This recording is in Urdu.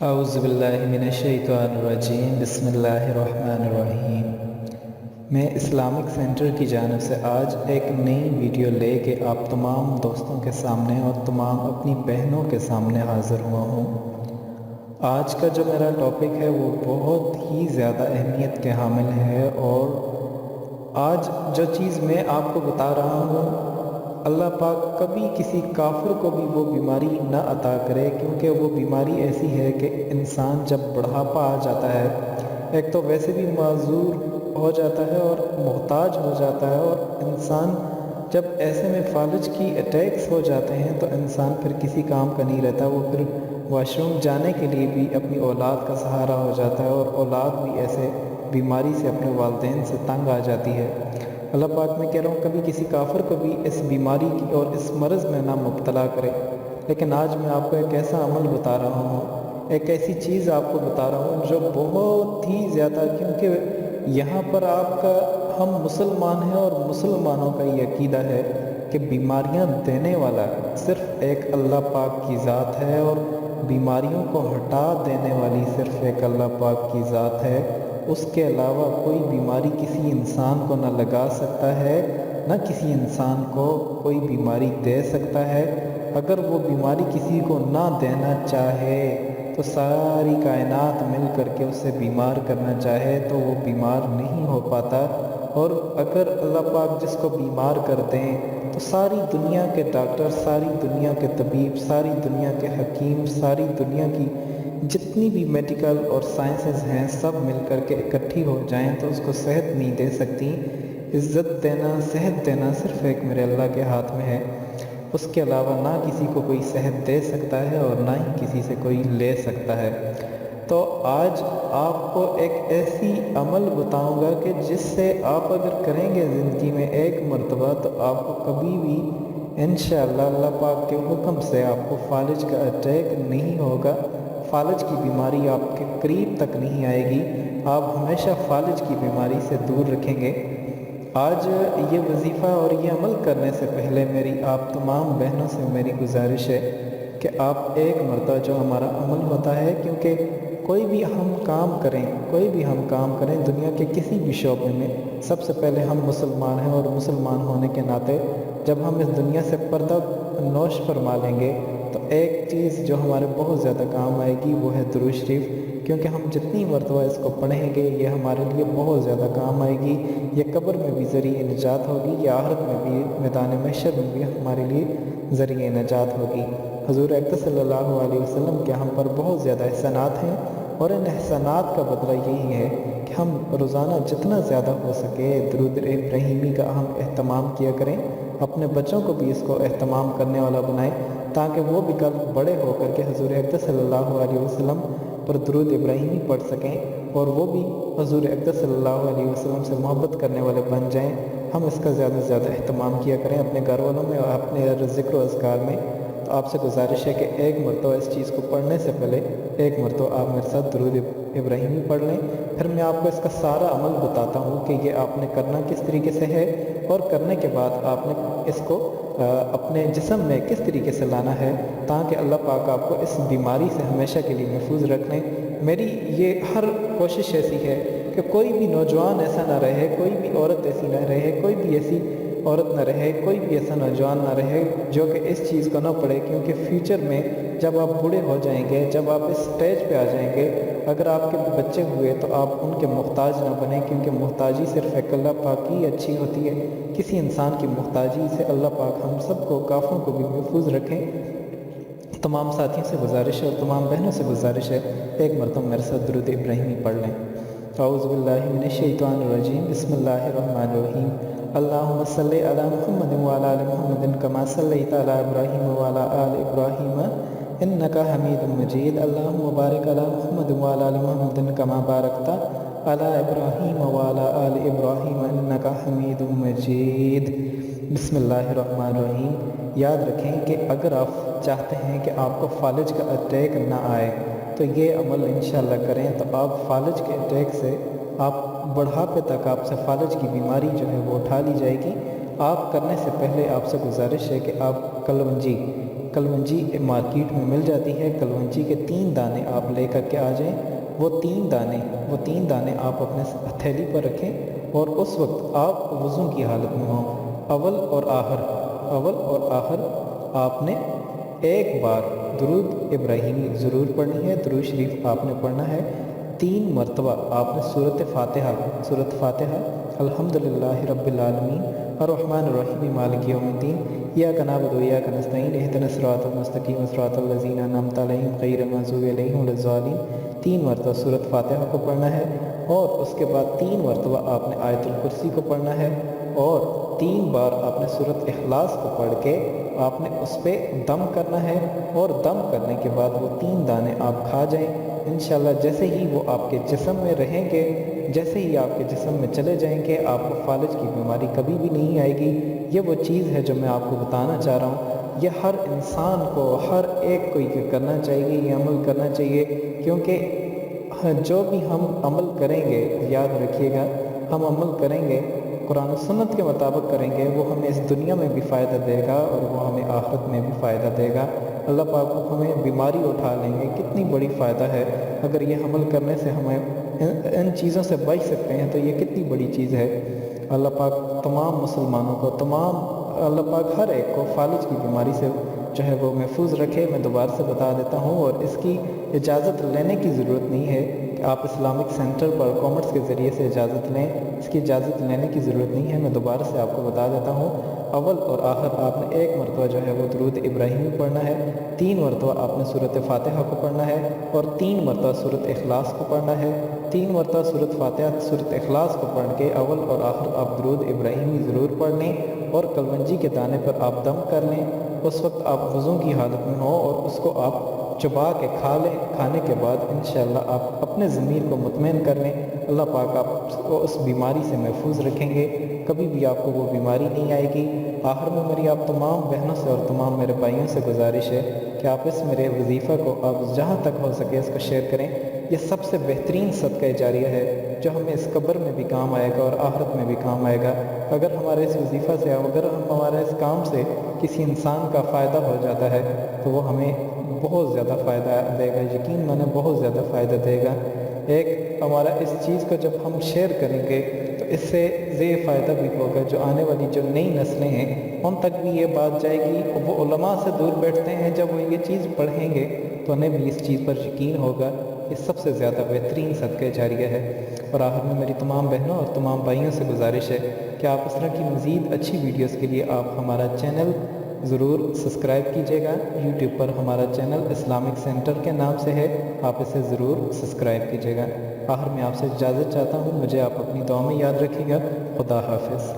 اعوذ باللہ من الشیطان الرجیم بسم اللہ الرحمن الرحیم۔ میں اسلامک سینٹر کی جانب سے آج ایک نئی ویڈیو لے کے آپ تمام دوستوں کے سامنے اور تمام اپنی بہنوں کے سامنے حاضر ہوا ہوں۔ آج کا جو میرا ٹاپک ہے وہ بہت ہی زیادہ اہمیت کے حامل ہے، اور آج جو چیز میں آپ کو بتا رہا ہوں اللہ پاک کبھی کسی کافر کو بھی وہ بیماری نہ عطا کرے، کیونکہ وہ بیماری ایسی ہے کہ انسان جب بڑھاپا آ جاتا ہے، ایک تو ویسے بھی معذور ہو جاتا ہے اور محتاج ہو جاتا ہے، اور انسان جب ایسے میں فالج کی اٹیکس ہو جاتے ہیں تو انسان پھر کسی کام کا نہیں رہتا، وہ پھر واش روم جانے کے لیے بھی اپنی اولاد کا سہارا ہو جاتا ہے، اور اولاد بھی ایسے بیماری سے اپنے والدین سے تنگ آ جاتی ہے۔ اللہ پاک میں کہہ رہا ہوں کبھی کسی کافر کو بھی اس بیماری کی اور اس مرض میں نہ مبتلا کرے، لیکن آج میں آپ کو ایک ایسا عمل بتا رہا ہوں، ایک ایسی چیز آپ کو بتا رہا ہوں جو بہت ہی زیادہ، کیونکہ یہاں پر آپ کا ہم مسلمان ہیں اور مسلمانوں کا یہ عقیدہ ہے کہ بیماریاں دینے والا صرف ایک اللہ پاک کی ذات ہے، اور بیماریوں کو ہٹا دینے والی صرف ایک اللہ پاک کی ذات ہے۔ اس کے علاوہ کوئی بیماری کسی انسان کو نہ لگا سکتا ہے، نہ کسی انسان کو کوئی بیماری دے سکتا ہے۔ اگر وہ بیماری کسی کو نہ دینا چاہے تو ساری کائنات مل کر کے اسے بیمار کرنا چاہے تو وہ بیمار نہیں ہو پاتا، اور اگر اللہ پاک جس کو بیمار کر دیں تو ساری دنیا کے ڈاکٹر، ساری دنیا کے طبیب، ساری دنیا کے حکیم، ساری دنیا کی جتنی بھی میڈیکل اور سائنسز ہیں سب مل کر کے اکٹھی ہو جائیں تو اس کو صحت نہیں دے سکتی۔ عزت دینا، صحت دینا صرف ایک میرے اللہ کے ہاتھ میں ہے، اس کے علاوہ نہ کسی کو کوئی صحت دے سکتا ہے اور نہ ہی کسی سے کوئی لے سکتا ہے۔ تو آج آپ کو ایک ایسی عمل بتاؤں گا کہ جس سے آپ اگر کریں گے زندگی میں ایک مرتبہ تو آپ کو کبھی بھی انشاءاللہ اللہ پاک کے حکم سے آپ کو فالج کا اٹیک نہیں ہوگا، فالج کی بیماری آپ کے قریب تک نہیں آئے گی، آپ ہمیشہ فالج کی بیماری سے دور رکھیں گے۔ آج یہ وظیفہ اور یہ عمل کرنے سے پہلے میری آپ تمام بہنوں سے میری گزارش ہے کہ آپ ایک مرتبہ جو ہمارا عمل ہوتا ہے، کیونکہ کوئی بھی ہم کام کریں دنیا کے کسی بھی شعبے میں، سب سے پہلے ہم مسلمان ہیں، اور مسلمان ہونے کے ناطے جب ہم اس دنیا سے پردہ نوش فرما لیں گے تو ایک چیز جو ہمارے بہت زیادہ کام آئے گی وہ ہے درود شریف، کیونکہ ہم جتنی مرتبہ اس کو پڑھیں گے یہ ہمارے لیے بہت زیادہ کام آئے گی، یہ قبر میں بھی ذریعہ نجات ہوگی، یہ آخرت میں بھی میدان محشر میں بھی ہمارے لیے ذریعہ نجات ہوگی۔ حضور اقدس صلی اللہ علیہ وسلم کے ہم پر بہت زیادہ احسانات ہیں، اور ان احسانات کا بدلہ یہی ہے کہ ہم روزانہ جتنا زیادہ ہو سکے درود ابراہیمی کا ہم اہتمام کیا کریں، اپنے بچوں کو بھی اس کو اہتمام کرنے والا بنائیں، تاکہ وہ بھی کل بڑے ہو کر کے حضور اقدس صلی اللہ علیہ وسلم پر درود ابراہیمی پڑھ سکیں، اور وہ بھی حضور اقدس صلی اللہ علیہ وسلم سے محبت کرنے والے بن جائیں۔ ہم اس کا زیادہ سے زیادہ اہتمام کیا کریں اپنے گھر والوں میں اور اپنے ذکر و اذکار میں۔ تو آپ سے گزارش ہے کہ ایک مرتبہ اس چیز کو پڑھنے سے پہلے ایک مرتبہ آپ میرے ساتھ درود ابراہیمی پڑھ لیں، پھر میں آپ کو اس کا سارا عمل بتاتا ہوں کہ یہ آپ نے کرنا کس طریقے سے ہے، اور کرنے کے بعد آپ نے اس کو اپنے جسم میں کس طریقے سے لانا ہے تاکہ اللہ پاک آپ کو اس بیماری سے ہمیشہ کے لیے محفوظ رکھ لیں۔ میری یہ ہر کوشش ایسی ہے کہ کوئی بھی نوجوان ایسا نہ رہے، کوئی بھی عورت ایسی نہ رہے، کوئی بھی ایسی عورت نہ رہے، کوئی بھی ایسا نوجوان نہ رہے جو کہ اس چیز کو نہ پڑے، کیونکہ فیوچر میں جب آپ بوڑھے ہو جائیں گے، جب آپ اس سٹیج پہ آ جائیں گے، اگر آپ کے بچے ہوئے تو آپ ان کے محتاج نہ بنیں، کیونکہ محتاجی صرف ایک اللہ پاک کی اچھی ہوتی ہے، کسی انسان کی محتاجی سے اللہ پاک ہم سب کو کافروں کو بھی محفوظ رکھیں۔ تمام ساتھیوں سے گزارش ہے اور تمام بہنوں سے گزارش ہے ایک مرتبہ میرے ساتھ درود ابراہیمی پڑھ لیں۔ اعوذ باللہ من الشیطان الرجیم بسم اللہ الرحمن الرحیم۔ اللہم صلی علی محمد وعلی آل محمد کما صلیت علی ابراہیم وعلی آل ابراہیم انک حمید مجید۔ اللہم بارک علی محمد وعلی آل محمد کما بارکت علی ابراہیم وعلی آل ابراہیم انک حمید مجید۔ بسم اللہ الرحمن الرحیم۔ یاد رکھیں کہ اگر آپ چاہتے ہیں کہ آپ کو فالج کا اٹیک نہ آئے تو یہ عمل انشاءاللہ کریں تو آپ فالج کے اٹیک سے آپ بڑھاپے تک آپ سے فالج کی بیماری جو ہے وہ اٹھا لی جائے گی۔ آپ کرنے سے پہلے آپ سے گزارش ہے کہ آپ کلونجی کلونجی مارکیٹ میں مل جاتی ہے، کلونجی کے 3 دانے آپ لے کر کے آ جائیں۔ وہ تین دانے آپ اپنے ہتھیلی پر رکھیں اور اس وقت آپ وضو کی حالت میں ہوں۔ اول اور آخر آپ نے ایک بار درود ابراہیمی ضرور پڑھنی ہے، درود شریف آپ نے پڑھنا ہے 3 مرتبہ۔ آپ نے سورۃ فاتحہ الحمدللہ رب العالمین الرحمن الرحیم مالک یوم الدین ایاک نعبد و ایاک نستعین اہدنا الصراط المستقیم صراط الذین انعمت علیہم غیر المغضوب علیہم ولا الضالین 3 مرتبہ سورۃ فاتحہ کو پڑھنا ہے، اور اس کے بعد 3 مرتبہ آپ نے آیت الکرسی کو پڑھنا ہے، اور 3 بار آپ نے سورۃ اخلاص کو پڑھ کے آپ نے اس پہ دم کرنا ہے، اور دم کرنے کے بعد وہ 3 دانے آپ کھا جائیں انشاءاللہ۔ جیسے ہی وہ آپ کے جسم میں رہیں گے، جیسے ہی آپ کے جسم میں چلے جائیں گے، آپ کو فالج کی بیماری کبھی بھی نہیں آئے گی۔ یہ وہ چیز ہے جو میں آپ کو بتانا چاہ رہا ہوں، یہ ہر انسان کو، ہر ایک کو یہ کرنا چاہیے، یہ عمل کرنا چاہیے، کیونکہ جو بھی ہم عمل کریں گے، یاد رکھیے گا، ہم عمل کریں گے قرآن و سنت کے مطابق کریں گے، وہ ہمیں اس دنیا میں بھی فائدہ دے گا اور وہ ہمیں آخرت میں بھی فائدہ دے گا۔ اللہ پاک ہمیں بیماری اٹھا لیں گے، کتنی بڑی فائدہ ہے۔ اگر یہ عمل کرنے سے ہمیں ان چیزوں سے بچ سکتے ہیں تو یہ کتنی بڑی چیز ہے۔ اللہ پاک تمام مسلمانوں کو، اللہ پاک ہر ایک کو فالج کی بیماری سے جو ہے وہ محفوظ رکھے۔ میں دوبارہ سے بتا دیتا ہوں، اور اس کی اجازت لینے کی ضرورت نہیں ہے کہ آپ اسلامک سینٹر پر کامرس کے ذریعے سے اجازت لیں، اس کی اجازت لینے کی ضرورت نہیں ہے۔ میں دوبارہ سے آپ کو بتا دیتا ہوں، اول اور آخر آپ نے 1 مرتبہ جو ہے وہ درود ابراہیمی پڑھنا ہے، 3 مرتبہ آپ نے سورۃ فاتحہ کو پڑھنا ہے، اور 3 مرتبہ سورۃ اخلاص کو پڑھنا ہے۔ 3 مرتبہ سورۃ فاتحہ سورۃ اخلاص کو پڑھ کے اول اور آخر آپ درود ابراہیمی ضرور پڑھ لیں، اور کلونجی کے دانے پر آپ دم کر لیں۔ اس وقت آپ وضو کی حالت میں ہوں اور اس کو آپ چبا کے کھا لیں۔ کھانے کے بعد انشاءاللہ آپ اپنے ضمیر کو مطمئن کر لیں، اللہ پاک آپ کو اس بیماری سے محفوظ رکھیں گے، کبھی بھی آپ کو وہ بیماری نہیں آئے گی۔ آخر میں میری آپ تمام بہنوں سے اور تمام میرے بھائیوں سے گزارش ہے کہ آپ اس میرے وظیفہ کو آپ جہاں تک ہو سکے اس کو شیئر کریں۔ یہ سب سے بہترین صدقہ جاریہ ہے جو ہمیں اس قبر میں بھی کام آئے گا اور آخرت میں بھی کام آئے گا۔ اگر ہمارے اس وظیفہ سے، اگر ہمارے اس کام سے کسی انسان کا فائدہ ہو جاتا ہے تو وہ ہمیں بہت زیادہ فائدہ دے گا، یقین مانے بہت زیادہ فائدہ دے گا۔ ایک ہمارا اس چیز کو جب ہم شیئر کریں گے تو اس سے یہ فائدہ بھی ہوگا، جو آنے والی جو نئی نسلیں ہیں ان تک بھی یہ بات جائے گی۔ وہ علماء سے دور بیٹھتے ہیں، جب وہ یہ چیز پڑھیں گے تو انہیں بھی اس چیز پر یقین ہوگا۔ یہ سب سے زیادہ بہترین صدقہ جاریہ ہے۔ اور آخر میں میری تمام بہنوں اور تمام بھائیوں سے گزارش ہے کہ آپ اس طرح کی مزید اچھی ویڈیوز کے لیے آپ ہمارا چینل ضرور سبسکرائب کیجیے گا۔ یوٹیوب پر ہمارا چینل اسلامک سینٹر کے نام سے ہے، آپ اسے ضرور سبسکرائب کیجیے گا۔ آخر میں آپ سے اجازت چاہتا ہوں، مجھے آپ اپنی دعا میں یاد رکھیے گا۔ خدا حافظ۔